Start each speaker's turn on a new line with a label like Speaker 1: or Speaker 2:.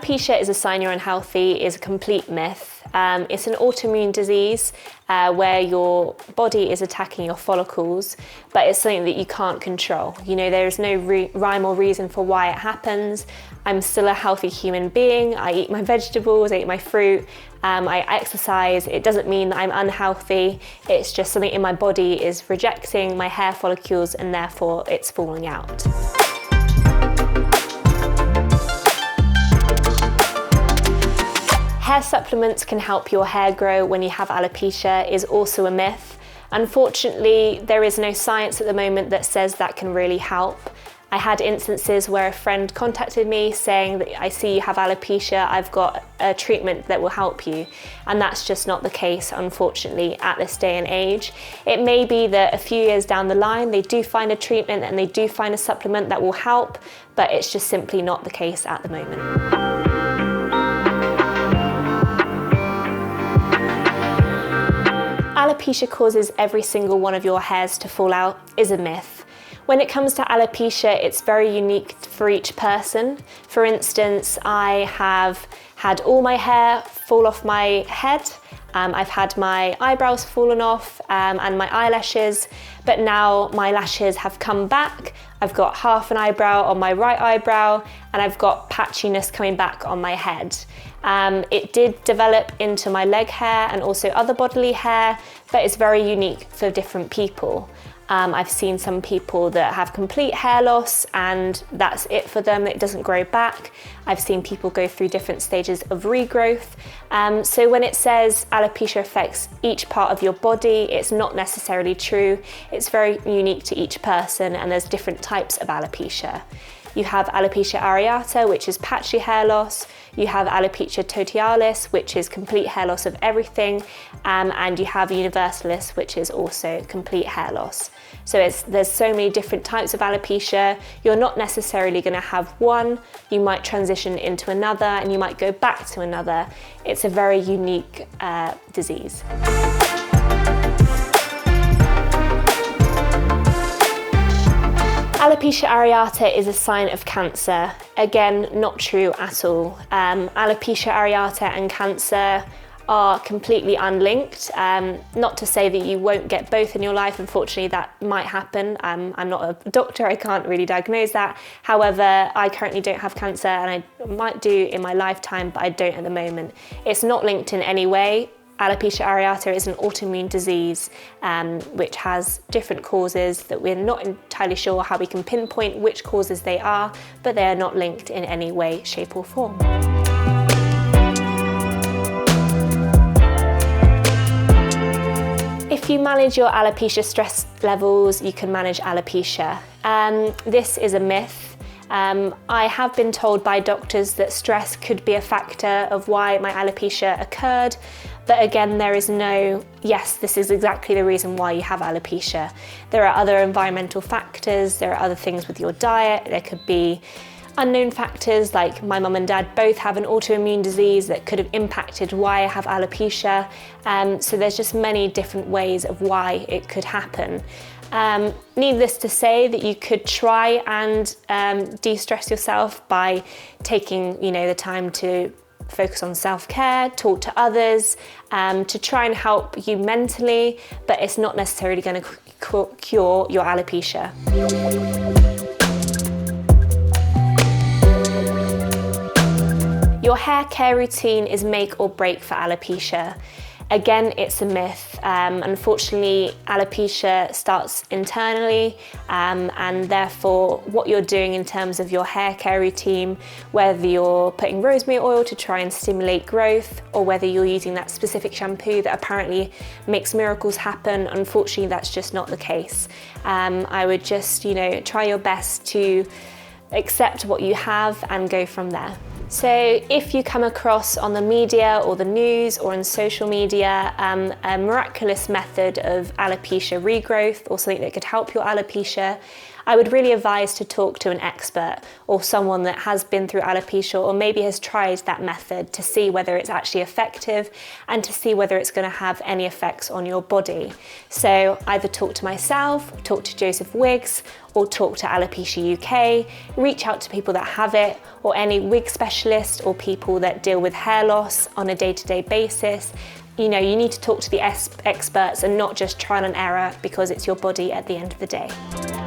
Speaker 1: Alopecia is a sign you're unhealthy is a complete myth. It's an autoimmune disease where your body is attacking your follicles, but it's something that you can't control. You know, there is no rhyme or reason for why it happens. I'm still a healthy human being. I eat my vegetables, I eat my fruit, I exercise. It doesn't mean that I'm unhealthy. It's just something in my body is rejecting my hair follicles and therefore it's falling out. Hair supplements can help your hair grow when you have alopecia is also a myth. Unfortunately, there is no science at the moment that says that can really help. I had instances where a friend contacted me saying that I see you have alopecia, I've got a treatment that will help you. And that's just not the case, unfortunately, at this day and age. It may be that a few years down the line, they do find a treatment and they do find a supplement that will help, but it's just simply not the case at the moment. Alopecia causes every single one of your hairs to fall out is a myth. When it comes to alopecia, it's very unique for each person. For instance, I have had all my hair fall off my head. I've had my eyebrows fallen off and my eyelashes, but now my lashes have come back. I've got half an eyebrow on my right eyebrow and I've got patchiness coming back on my head. It did develop into my leg hair and also other bodily hair, but it's very unique for different people. I've seen some people that have complete hair loss and that's it for them, it doesn't grow back. I've seen people go through different stages of regrowth. So when it says alopecia affects each part of your body, it's not necessarily true. It's very unique to each person and there's different types of alopecia. You have alopecia areata, which is patchy hair loss. You have alopecia totalis, which is complete hair loss of everything. And you have universalis, which is also complete hair loss. So there's so many different types of alopecia. You're not necessarily going to have one. You might transition into another and you might go back to another. It's a very unique disease. Alopecia areata is a sign of cancer. Again, not true at all. Alopecia areata and cancer are completely unlinked. Not to say that you won't get both in your life, unfortunately that might happen. I'm not a doctor, I can't really diagnose that. However, I currently don't have cancer and I might do in my lifetime, but I don't at the moment. It's not linked in any way. Alopecia areata is an autoimmune disease which has different causes that we're not entirely sure how we can pinpoint which causes they are, but they are not linked in any way, shape or form. If you manage your alopecia stress levels, you can manage alopecia. This is a myth. I have been told by doctors that stress could be a factor of why my alopecia occurred, but again, there is no, yes, this is exactly the reason why you have alopecia. There are other environmental factors, there are other things with your diet, there could be unknown factors like my mum and dad both have an autoimmune disease that could have impacted why I have alopecia. So there's just many different ways of why it could happen. Needless to say that you could try and de-stress yourself by taking, the time to focus on self-care, talk to others, to try and help you mentally, but it's not necessarily going to cure your alopecia. Your hair care routine is make or break for alopecia. Again, it's a myth. Unfortunately, alopecia starts internally and therefore what you're doing in terms of your hair care routine, whether you're putting rosemary oil to try and stimulate growth or whether you're using that specific shampoo that apparently makes miracles happen, unfortunately that's just not the case. I would just, try your best to accept what you have and go from there. So if you come across on the media or the news or on social media a miraculous method of alopecia regrowth or something that could help your alopecia, I would really advise to talk to an expert or someone that has been through alopecia or maybe has tried that method to see whether it's actually effective and to see whether it's going to have any effects on your body. So either talk to myself, talk to Joseph Wigs, or talk to Alopecia UK, reach out to people that have it or any wig specialists specialist or people that deal with hair loss on a day-to-day basis. You know, you need to talk to the experts and not just trial and error, because it's your body at the end of the day.